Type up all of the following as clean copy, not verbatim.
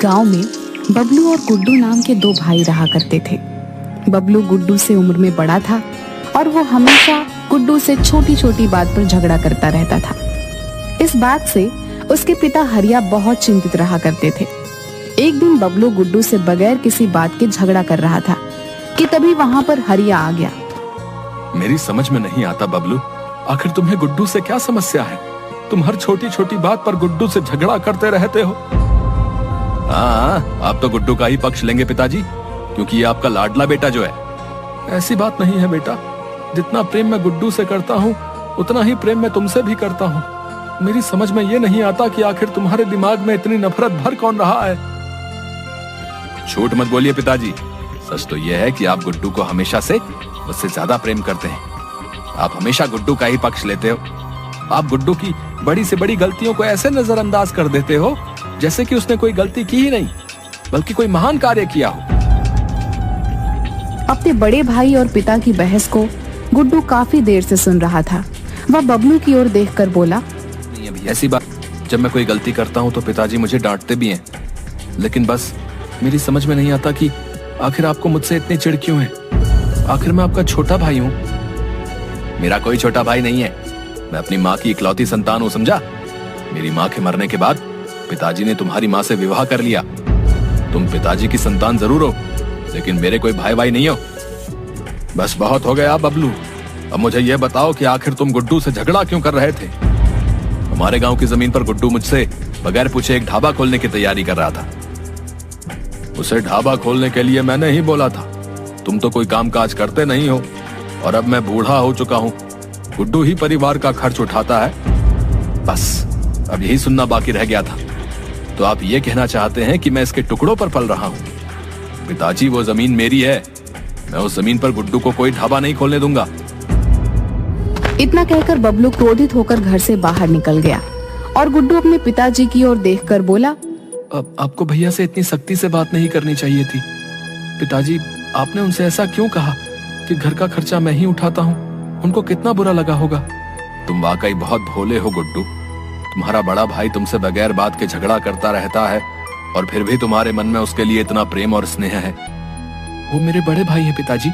गांव में बबलू और गुड्डू नाम के दो भाई रहा करते थे। बबलू गुड्डू से उम्र में बड़ा था और वो हमेशा गुड्डू से छोटी छोटी बात पर झगड़ा करता रहता था। इस बात से उसके पिता हरिया बहुत चिंतित रहा करते थे। एक दिन बबलू गुड्डू से बगैर किसी बात के झगड़ा कर रहा था कि तभी वहां पर हरिया आ गया। मेरी समझ में नहीं आता बबलू, आखिर तुम्हें गुड्डू से क्या समस्या है? तुम हर छोटी छोटी बात पर गुड्डू से झगड़ा करते रहते हो। हाँ, आप तो गुड्डू का ही पक्ष लेंगे पिताजी, क्योंकि ये आपका लाडला बेटा जो है। ऐसी बात नहीं है बेटा, जितना प्रेम मैं गुड्डू से करता हूँ उतना ही प्रेम मैं तुमसे भी करता हूँ। मेरी समझ में ये नहीं आता कि आखिर तुम्हारे दिमाग में इतनी नफरत भर कौन रहा है। झूठ मत बोलिए पिताजी, सच तो यह है कि आप गुड्डू को हमेशा से मुझसे ज्यादा प्रेम करते हैं। आप हमेशा गुड्डू का ही पक्ष लेते हो। आप गुड्डू की बड़ी से बड़ी गलतियों को ऐसे नजरअंदाज कर देते हो जैसे कि उसने कोई गलती की ही नहीं, बल्कि कोई महान कार्य किया हो। अपने बड़े भाई और पिता की बहस को गुड्डू काफी देर से सुन रहा था। वह बबलू की ओर देखकर बोला, नहीं अभी ऐसी बात, जब मैं कोई गलती करता हूँ तो पिताजी मुझे डांटते भी हैं, लेकिन बस मेरी समझ में नहीं आता कि आखिर आपको मुझसे इतनी चिढ़ क्यों है। आखिर मैं आपका छोटा भाई हूँ। मेरा कोई छोटा भाई नहीं है, मैं अपनी माँ की इकलौती संतान हूँ, समझा। मेरी माँ के मरने के बाद पिताजी ने तुम्हारी माँ से विवाह कर लिया। तुम पिताजी की संतान जरूर हो, लेकिन मेरे कोई भाई भाई नहीं हो। बस बहुत हो गया बबलू, अब मुझे यह बताओ कि आखिर तुम गुड्डू से झगड़ा क्यों कर रहे थे? हमारे गांव की जमीन पर गुड्डू मुझसे बगैर पूछे एक ढाबा खोलने की तैयारी कर रहा था। उसे ढाबा खोलने के लिए मैंने ही बोला था। तुम तो कोई काम काज करते नहीं हो, और अब मैं बूढ़ा हो चुका हूँ। गुड्डू ही परिवार का खर्च उठाता है। बस अब यही सुनना बाकी रह गया था। तो आप ये कहना चाहते हैं कि मैं इसके टुकड़ों पर पल रहा हूँ? पिताजी, वो जमीन मेरी है। मैं उस जमीन पर गुड्डू को कोई ढाबा नहीं खोलने दूंगा। इतना कहकर बबलू क्रोधित होकर घर से बाहर निकल गया और गुड्डू अपने पिताजी की ओर देखकर बोला, अब आपको भैया से इतनी सख्ती से बात नहीं करनी चाहिए थी। पिताजी, आपने उनसे ऐसा क्यों कहा कि घर का खर्चा मैं ही उठाता हूँ? उनको कितना बुरा लगा होगा। तुम वाकई बहुत भोले हो गुड्डू। तुम्हारा बड़ा भाई तुमसे बगैर बात के झगड़ा करता रहता है, और फिर भी तुम्हारे मन में उसके लिए इतना प्रेम और स्नेह है। वो मेरे बड़े भाई है पिताजी,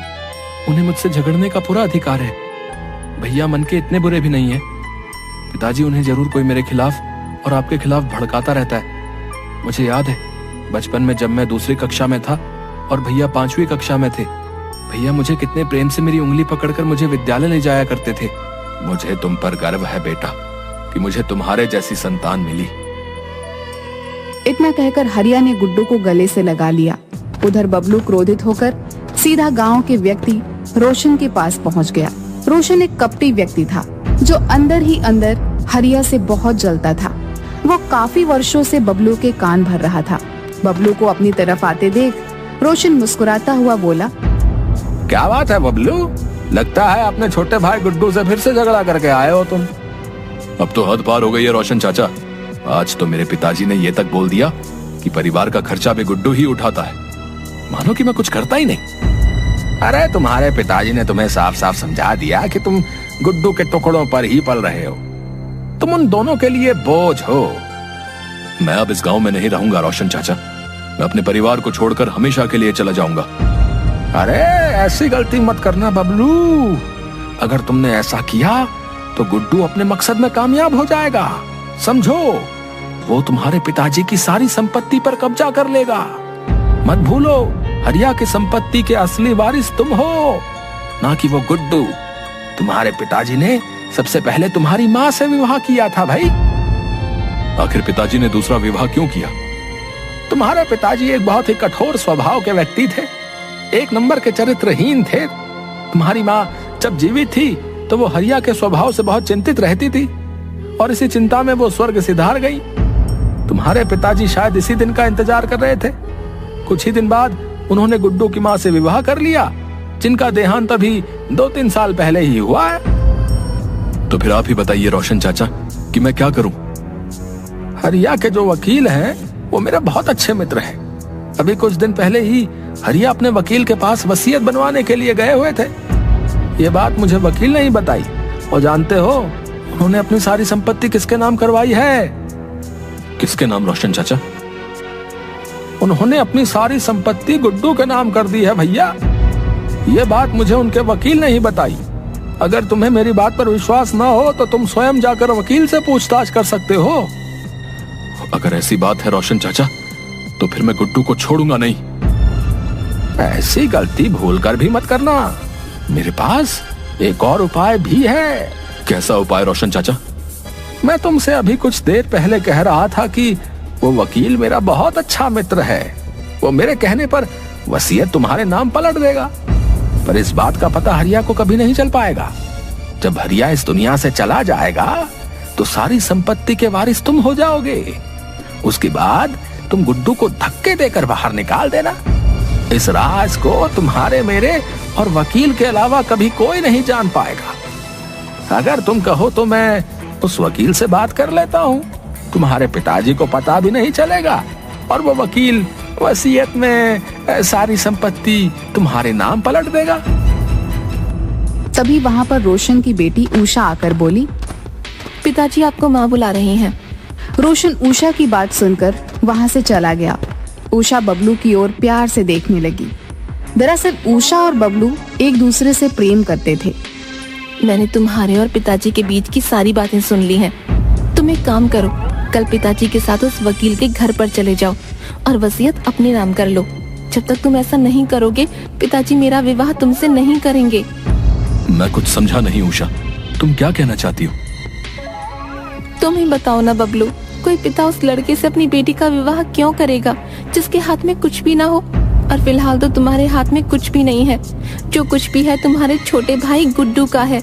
उन्हें मुझसे झगड़ने का पूरा अधिकार है। भैया मन के इतने बुरे भी नहीं है पिताजी, उन्हें जरूर कोई मेरे खिलाफ और आपके खिलाफ भड़काता रहता है। मुझे याद है बचपन में जब मैं दूसरी कक्षा में था और भैया 5वीं कक्षा में थे, भैया मुझे कितने प्रेम से मेरी उंगली पकड़कर मुझे विद्यालय ले जाया करते थे। मुझे तुम पर गर्व है बेटा कि मुझे तुम्हारे जैसी संतान मिली। इतना कहकर हरिया ने गुड्डू को गले से लगा लिया। उधर बबलू क्रोधित होकर सीधा गांव के व्यक्ति रोशन के पास पहुंच गया। रोशन एक कपटी व्यक्ति था जो अंदर ही अंदर हरिया से बहुत जलता था। वो काफी वर्षों से बबलू के कान भर रहा था। बबलू को अपनी तरफ आते देख रोशन मुस्कुराता हुआ बोला, क्या बात है बबलू, लगता है अपने छोटे भाई गुड्डू से फिर से झगड़ा करके आए हो तुम। अब तो हद पार हो गई है रोशन चाचा। आज तो मेरे पिताजी ने ये तक बोल दिया कि परिवार का खर्चा भी गुड्डू ही उठाता है, मानो कि मैं कुछ करता ही नहीं। अरे तुम्हारे पिताजी ने तुम्हें साफ साफ समझा दिया कि तुम गुड्डू के टुकड़ों पर ही पल रहे हो। तुम उन दोनों के लिए बोझ हो। मैं अब इस गांव में नहीं रहूंगा रोशन चाचा। मैं अपने परिवार को छोड़कर हमेशा के लिए चला जाऊंगा। अरे ऐसी गलती मत करना बबलू। अगर तुमने ऐसा किया तो गुड्डू अपने मकसद में कामयाब हो जाएगा, समझो। वो तुम्हारे पिताजी की सारी संपत्ति पर कब्जा कर लेगा। मत भूलो, हरिया की संपत्ति के असली वारिस तुम हो, ना कि वो गुड्डू। तुम्हारे पिताजी ने सबसे पहले तुम्हारी माँ से विवाह किया था भाई। आखिर पिताजी ने दूसरा विवाह क्यों किया? तुम्हारे पिताजी एक बहुत ही कठोर स्वभाव के व्यक्ति थे, एक नंबर के चरित्रहीन थे। तुम्हारी माँ जब जीवित थी तो वो हरिया के स्वभाव से बहुत चिंतित रहती थी, और इसी चिंता में वो स्वर्ग सिधार गई। तुम्हारे पिताजी शायद इसी दिन का इंतजार कर रहे थे। कुछ ही दिन बाद उन्होंने गुड्डू की माँ से विवाह कर लिया, जिनका देहांत अभी 2-3 साल पहले ही हुआ है। तो फिर आप ही बताइए रोशन चाचा कि मैं क्या करूं? हरिया के जो वकील हैं वो मेरे बहुत अच्छे मित्र हैं। अभी कुछ दिन पहले ही हरिया अपने वकील के पास वसीयत बनवाने के लिए गए हुए थे। ये बात मुझे वकील ने ही बताई। और जानते हो उन्होंने अपनी सारी संपत्ति किसके नाम करवाई है? किसके नाम रोशन चाचा? उन्होंने अपनी सारी संपत्ति गुड्डू के नाम कर दी है भैया। ये बात मुझे उनके वकील ने ही बताई। अगर तुम्हें मेरी बात पर विश्वास न हो तो तुम स्वयं जाकर वकील से पूछताछ कर सकते हो। अगर ऐसी बात है रोशन चाचा, तो फिर मैं गुड्डू को छोड़ूंगा नहीं। ऐसी गलती भूलकर भी मत करना। मेरे पास एक और उपाय भी है। कैसा उपाय रोशन चाचा? मैं तुमसे अभी कुछ देर पहले कह रहा था कि वो वकील मेरा बहुत अच्छा मित्र है। वो मेरे कहने पर वसीयत तुम्हारे नाम पलट देगा। पर इस बात का पता हरिया को कभी नहीं चल पाएगा। जब हरिया इस दुनिया से चला जाएगा तो सारी संपत्ति के वारिस तुम हो जाओगे। उसके बाद तुम गुड्डू को धक्के देकर बाहर निकाल देना। इस राज को तुम्हारे, मेरे और वकील के अलावा कभी कोई नहीं जान पाएगा। अगर तुम कहो तो मैं उस वकील से बात कर लेता हूँ। तुम्हारे पिताजी को पता भी नहीं चलेगा और वो वकील वसीयत में सारी संपत्ति तुम्हारे नाम पलट देगा। तभी वहाँ पर रोशन की बेटी उषा आकर बोली, पिताजी आपको माँ बुला रही हैं। रोशन उषा की बात सुनकर वहाँ से चला गया। उषा बबलू की ओर प्यार से देखने लगी। दरअसल उषा और बबलू एक दूसरे से प्रेम करते थे। मैंने तुम्हारे और पिताजी के बीच की सारी बातें सुन ली हैं। तुम एक काम करो, कल पिताजी के साथ उस वकील के घर पर चले जाओ और वसीयत अपने नाम कर लो। जब तक तुम ऐसा नहीं करोगे, पिताजी मेरा विवाह तुमसे नहीं करेंगे। मैं कुछ समझा नहीं उषा, तुम क्या कहना चाहती हो? तुम ही बताओ ना बबलू, कोई पिता उस लड़के से अपनी बेटी का विवाह क्यों करेगा जिसके हाथ में कुछ भी ना हो? और फिलहाल तो तुम्हारे हाथ में कुछ भी नहीं है। जो कुछ भी है तुम्हारे छोटे भाई गुड्डू का है।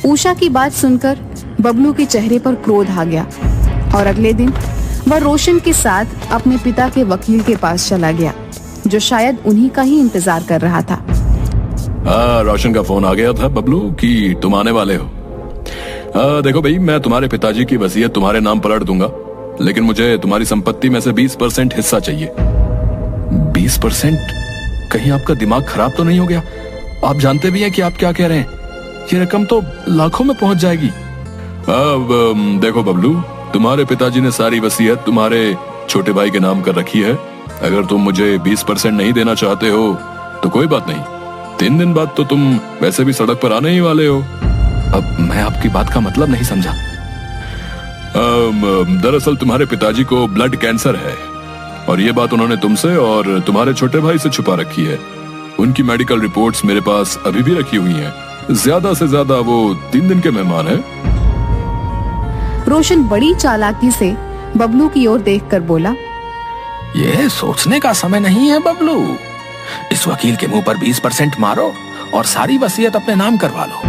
उषा की बात सुनकर बबलू के चेहरे पर क्रोध आ गया और अगले दिन वह रोशन के साथ अपने पिता के वकील के पास चला गया, जो शायद उन्हीं का ही इंतजार कर रहा था। रोशन का फोन आ गया था बबलू कि तुम आने वाले हो। देखो भाई, मैं तुम्हारे पिताजी की वसीयत तुम्हारे नाम पलट दूंगा, लेकिन मुझे तुम्हारी संपत्ति में से 20% हिस्सा चाहिए। 20%? कहीं आपका दिमाग खराब तो नहीं हो गया? आप जानते भी हैं कि आप क्या कह रहे हैं। ये रकम तो लाखों में पहुंच जाएगी। अब देखो बबलू, तुम्हारे पिताजी ने सारी वसीयत तुम्हारे छोटे भाई के नाम कर रखी है। अगर तुम मुझे 20% नहीं देना चाहते हो तो कोई बात नहीं, 3 दिन बाद तो तुम वैसे भी सड़क पर आने ही वाले हो। अब मैं आपकी बात का मतलब नहीं समझा। दरअसल तुम्हारे पिताजी को ब्लड कैंसर है और ये बात उन्होंने तुमसे और तुम्हारे छोटे भाई से छुपा रखी है। उनकी मेडिकल रिपोर्ट्स मेरे पास अभी भी रखी हुई हैं। ज्यादा से ज्यादा वो 3 दिन के मेहमान हैं। रोशन बड़ी चालाकी से बबलू की ओर देखकर बोला, ये सोचने का समय नहीं है बबलू। इस वकील के मुंह पर 20% मारो और सारी वसीयत अपने नाम करवा लो।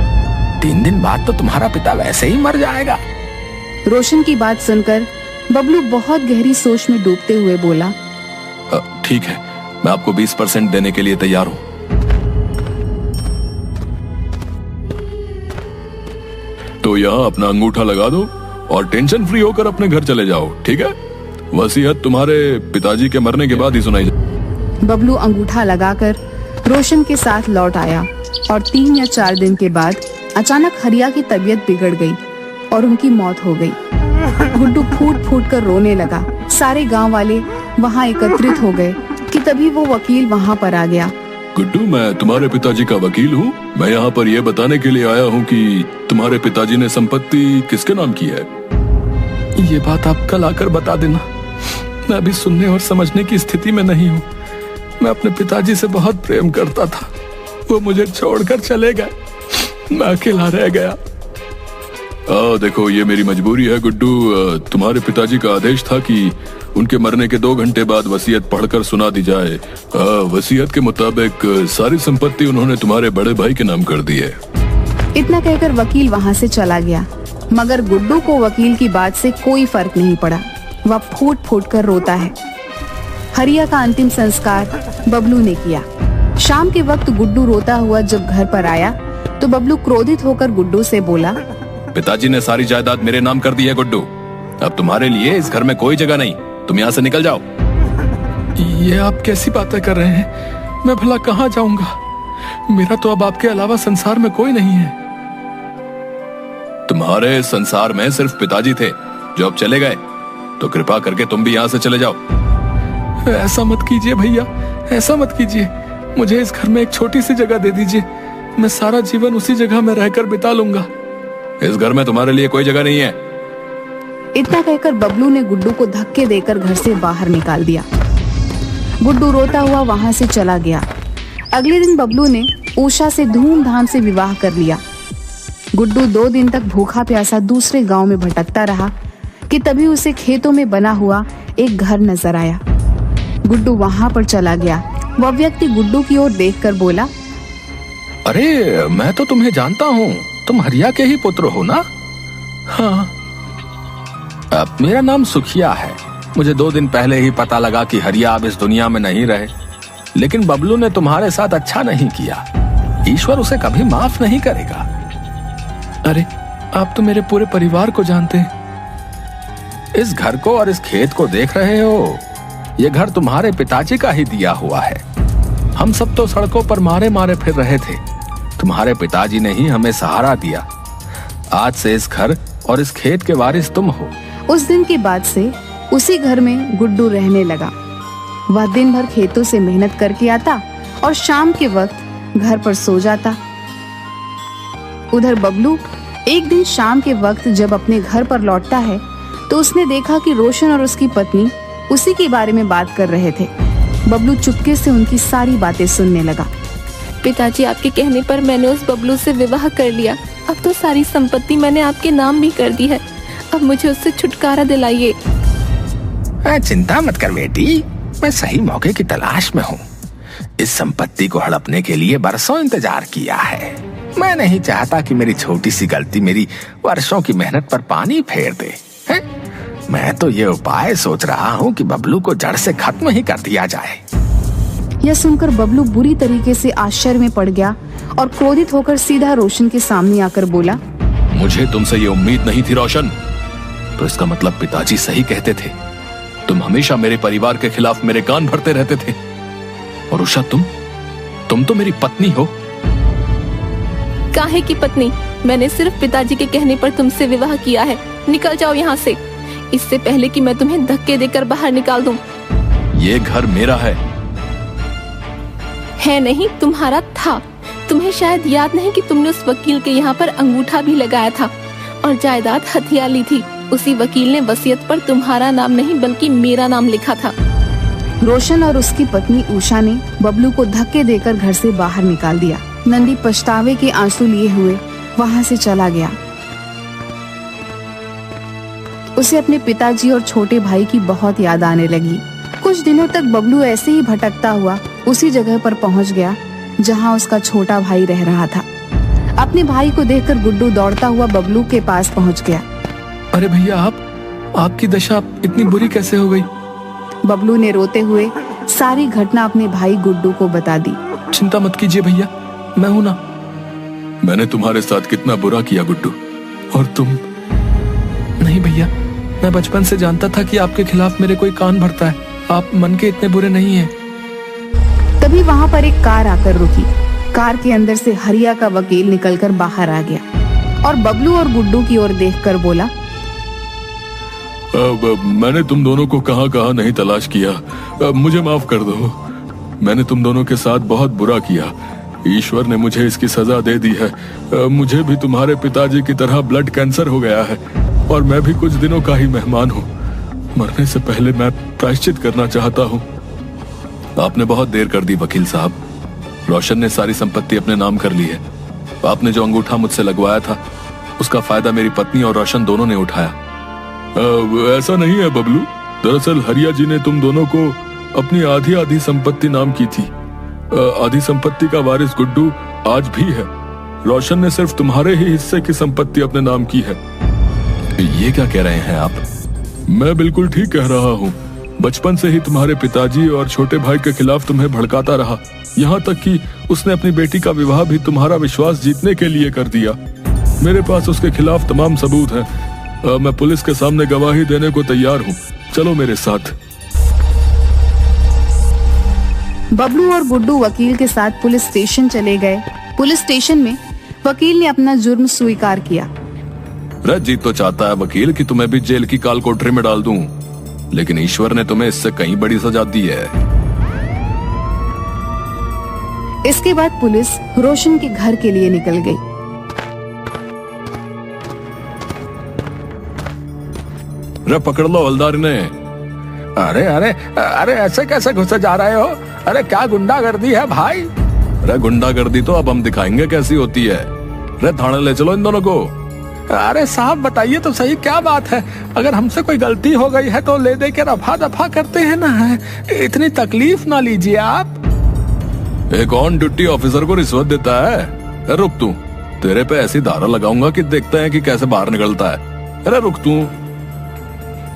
3 दिन बाद तो तुम्हारा पिता वैसे ही मर जाएगा। रोशन की बात सुनकर बबलू बहुत गहरी सोच में डूबते हुए बोला, ठीक है, मैं आपको 20% देने के लिए तैयार हूँ। तो यहाँ अपना अंगूठा लगा दो और टेंशन फ्री होकर अपने घर चले जाओ, ठीक है? वसीयत तुम्हारे पिताजी के मरने के बाद ही सुनाई जाए। बबलू अंगूठा लगाकर रोशन के साथ लौट आया और 3 या 4 दिन के बाद अचानक हरिया की तबीयत बिगड़ गई और उनकी मौत हो गई। गुड्डू फूट फूट कर रोने लगा। सारे गांव वाले वहां एकत्रित हो गए कि तभी वो वकील वहां पर आ गया। गुड्डू, मैं तुम्हारे पिताजी का वकील हूँ। मैं यहाँ पर यह बताने के लिए आया हूँ कि तुम्हारे पिताजी ने संपत्ति किसके नाम की है। ये बात आप कल आकर बता देना। मैं अभी सुनने और समझने की स्थिति में नहीं हूँ। मैं अपने पिताजी से बहुत प्रेम करता था, वो मुझे छोड़कर चले गए। मैं अकेला रह गया। देखो, ये मेरी मजबूरी है गुड्डू। तुम्हारे पिताजी का आदेश था कि उनके मरने के 2 घंटे बाद वसीयत पढ़कर सुना दी जाए। वसीयत के मुताबिक सारी संपत्ति उन्होंने तुम्हारे बड़े भाई के नाम कर दी है। इतना कहकर वकील वहां से चला गया, मगर गुड्डू को वकील की बात से कोई फर्क नहीं पड़ा। वह फूट फूट कर रोता है। हरिया का अंतिम संस्कार बबलू ने किया। शाम के वक्त गुड्डू रोता हुआ जब घर पर आया तो बबलू क्रोधित होकर गुड्डू से बोला, पिताजी ने सारी जायदाद मेरे नाम कर दी है गुड्डू। अब तुम्हारे लिए इस घर में कोई जगह नहीं। तुम यहाँ से निकल जाओ। ये आप कैसी बातें कर रहे हैं? मैं भला कहाँ जाऊंगा? मेरा तो अब आपके अलावा संसार में कोई नहीं है। तुम्हारे संसार में सिर्फ पिताजी थे जो अब चले गए, तो कृपा करके तुम भी यहाँ से चले जाओ। ऐसा मत कीजिए भैया, ऐसा मत कीजिए। मुझे इस घर में एक छोटी सी जगह दे दीजिए, मैं सारा जीवन उसी जगह में रहकर बिता लूंगा। इस घर में तुम्हारे लिए कोई जगह नहीं है। इतना कहकर बबलू ने गुड्डू को धक्के देकर घर से बाहर निकाल दिया। गुड्डू रोता हुआ वहां से चला गया। अगले दिन बबलू ने उषा से धूमधाम से विवाह कर लिया। गुड्डू 2 दिन तक भूखा प्यासा दूसरे गांव में भटकता रहा कि तभी उसे खेतों में बना हुआ एक घर नजर आया। गुड्डू वहां पर चला गया। वह व्यक्ति गुड्डू की ओर देखकर बोला, अरे मैं तो तुम्हें जानता हूँ, तुम हरिया के ही पुत्र हो ना? हाँ। अब मेरा नाम सुखिया है। मुझे 2 दिन पहले ही पता लगा कि हरिया अब इस दुनिया में नहीं रहे, लेकिन बबलू ने तुम्हारे साथ अच्छा नहीं किया। ईश्वर उसे कभी माफ नहीं करेगा। अरे आप तो मेरे पूरे परिवार को जानते हैं। इस घर को और इस खेत को देख रहे हो, ये घर तुम्हारे पिताजी का ही दिया हुआ है। हम सब तो सड़कों पर मारे मारे फिर रहे थे, तुम्हारे पिताजी ने ही हमें सहारा दिया। आज से इस घर और इस खेत के वारिस तुम हो। उस दिन के बाद से उसी घर में गुड्डू रहने लगा। वह दिन भर खेतों से मेहनत करके आता और शाम के वक्त घर पर सो जाता। उधर बबलू एक दिन शाम के वक्त जब अपने घर पर लौटता है तो उसने देखा कि रोशन और उसकी पत्नी उसी के बारे में बात कर रहे थे। बबलू चुपके से उनकी सारी बातें सुनने लगा। पिताजी, आपके कहने पर मैंने उस बबलू से विवाह कर लिया। अब तो सारी संपत्ति मैंने आपके नाम भी कर दी है। अब मुझे उससे छुटकारा दिलाइए। चिंता मत कर बेटी, मैं सही मौके की तलाश में हूँ। इस संपत्ति को हड़पने के लिए बरसों इंतजार किया है। मैं नहीं चाहता कि मेरी छोटी सी गलती मेरी वर्षों की मेहनत पर पानी फेर दे। मैं तो ये उपाय सोच रहा हूँ कि बबलू को जड़ से खत्म ही कर दिया जाए। यह सुनकर बबलू बुरी तरीके से आश्चर्य में पड़ गया और क्रोधित होकर सीधा रोशन के सामने आकर बोला, मुझे तुमसे ये उम्मीद नहीं थी रोशन। तो इसका मतलब पिताजी सही कहते थे। तुम हमेशा मेरे परिवार के खिलाफ मेरे कान भरते रहते थे। और उषा, तुम तो मेरी पत्नी हो। काहे की पत्नी? मैंने सिर्फ पिताजी के कहने पर तुमसे विवाह किया है। निकल जाओ यहाँ से, इससे पहले कि मैं तुम्हें धक्के देकर बाहर निकाल दूं। ये घर मेरा है नहीं, तुम्हारा था। तुम्हें शायद याद नहीं कि तुमने उस वकील के यहाँ पर अंगूठा भी लगाया था और जायदाद हथिया ली थी। उसी वकील ने वसीयत पर तुम्हारा नाम नहीं बल्कि मेरा नाम लिखा था। रोशन और उसकी पत्नी उषा ने बबलू को धक्के देकर घर से बाहर निकाल दिया। नंदी पछतावे के आंसू लिए हुए वहां से चला गया। उसे अपने पिताजी और छोटे भाई की बहुत याद आने लगी। कुछ दिनों तक बबलू ऐसे ही भटकता हुआ उसी जगह पर पहुंच गया जहां उसका छोटा भाई रह रहा था। अपने भाई को देखकर गुड्डू दौड़ता हुआ बबलू के पास पहुंच गया। अरे भैया, आपकी दशा इतनी बुरी कैसे हो गई? बबलू ने रोते हुए सारी घटना अपने भाई गुड्डू को बता दी। चिंता मत कीजिए भैया, मैं हूं ना। मैंने तुम्हारे साथ कितना बुरा किया गुड्डू, और तुम? नहीं भैया, मैं बचपन से जानता था कि आपके खिलाफ मेरे कोई कान भरता है। आप मन के इतने बुरे नहीं हैं। तभी वहां पर एक कार आकर रुकी। कार के अंदर से हरिया का वकील निकलकर बाहर आ गया और बबलू और गुड्डू की ओर देखकर बोला, मैंने तुम दोनों को कहां नहीं तलाश किया। मुझे माफ कर दो। मैंने तुम दोनों के साथ बहुत बुरा किया। ईश्वर ने मुझे इसकी सजा दे दी है। मुझे भी तुम्हारे पिताजी की तरह ब्लड कैंसर हो गया है और मैं भी कुछ दिनों का ही मेहमान हूँ। मरने से पहले मैं प्रायश्चित करना चाहता हूँ। आपने बहुत देर कर दी वकील साहब। रोशन ने सारी संपत्ति अपने नाम कर ली है। आपने जो अंगूठा मुझसे लगवाया था उसका फायदा मेरी पत्नी और रोशन दोनों ने उठाया। ऐसा नहीं है बबलू, दरअसल हरिया जी ने तुम दोनों को अपनी आधी संपत्ति नाम की थी। आधी संपत्ति का वारिस गुड्डू आज भी है। रोशन ने सिर्फ तुम्हारे ही हिस्से की संपत्ति अपने नाम की है। ये क्या कह रहे हैं आप? मैं बिल्कुल ठीक कह रहा हूँ। बचपन से ही तुम्हारे पिताजी और छोटे भाई के खिलाफ तुम्हें भड़काता रहा, यहाँ तक कि उसने अपनी बेटी का विवाह भी तुम्हारा विश्वास जीतने के लिए कर दिया। मेरे पास उसके खिलाफ तमाम सबूत हैं। मैं पुलिस के सामने गवाही देने को तैयार हूँ। चलो मेरे साथ। बबलू और गुड्डू वकील के साथ पुलिस स्टेशन चले गए। पुलिस स्टेशन में वकील ने अपना जुर्म स्वीकार किया। रंजीत तो चाहता है वकील कि तुम्हें भी जेल की काल कोठरी में डाल दूं। लेकिन ईश्वर ने तुम्हें इससे कहीं बड़ी सजा दी है। इसके बाद पुलिस रोशन के घर के लिए निकल गई। अरे पकड़ लो हवलदार ने। अरे अरे अरे ऐसे कैसे घुसे जा रहे हो? अरे क्या गुंडागर्दी है भाई? अरे गुंडागर्दी तो अब हम दिखाएंगे कैसी होती है। अरे थाने ले चलो इन दोनों को। अरे साहब बताइए तो सही क्या बात है? अगर हमसे कोई गलती हो गई है तो ले दे के रफा दफा करते हैं ना, इतनी तकलीफ ना लीजिए आप। एक ऑन ड्यूटी ऑफिसर को रिश्वत देता है? अरे रुक तू, तेरे पे ऐसी धारा लगाऊंगा कि देखते हैं कि कैसे बाहर निकलता है। अरे रुक तू।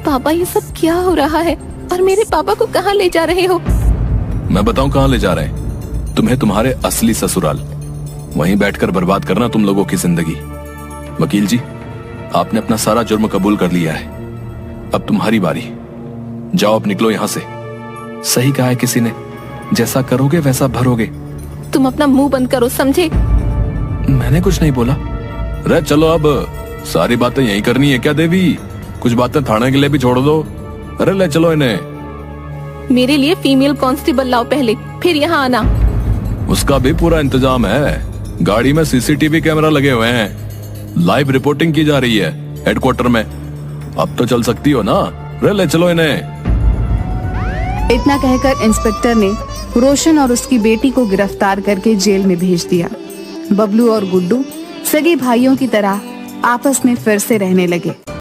पापा ये सब क्या हो रहा है और मेरे पापा को कहाँ ले जा रहे हो? मैं बताऊं कहाँ ले जा रहे हैं? तुम्हें तुम्हारे असली ससुराल। वहीं बैठकर बर्बाद करना तुम लोगों की जिंदगी। वकील जी, आपने अपना सारा जुर्म कबूल कर लिया है, अब तुम्हारी बारी। जाओ अब निकलो यहाँ से। सही कहा है किसी ने, जैसा करोगे वैसा भरोगे। तुम अपना मुंह बंद करो, समझे? मैंने कुछ नहीं बोला। अरे चलो अब, सारी बातें यही करनी है क्या देवी? कुछ बातें थाने के लिए भी छोड़ दो। अरे ले चलो इन्हें। मेरे लिए फीमेल कांस्टेबल लाओ पहले, फिर यहाँ आना। उसका भी पूरा इंतजाम है। गाड़ी में सीसीटीवी कैमरा लगे हुए हैं, लाइव रिपोर्टिंग की जा रही है हेडक्वार्टर में। अब तो चल सकती हो ना? अरे ले चलो इन्हें। इतना कहकर इंस्पेक्टर ने रोशन और उसकी बेटी को गिरफ्तार करके जेल में भेज दिया। बबलू और गुड्डू सगे भाइयों की तरह आपस में फिर से रहने लगे।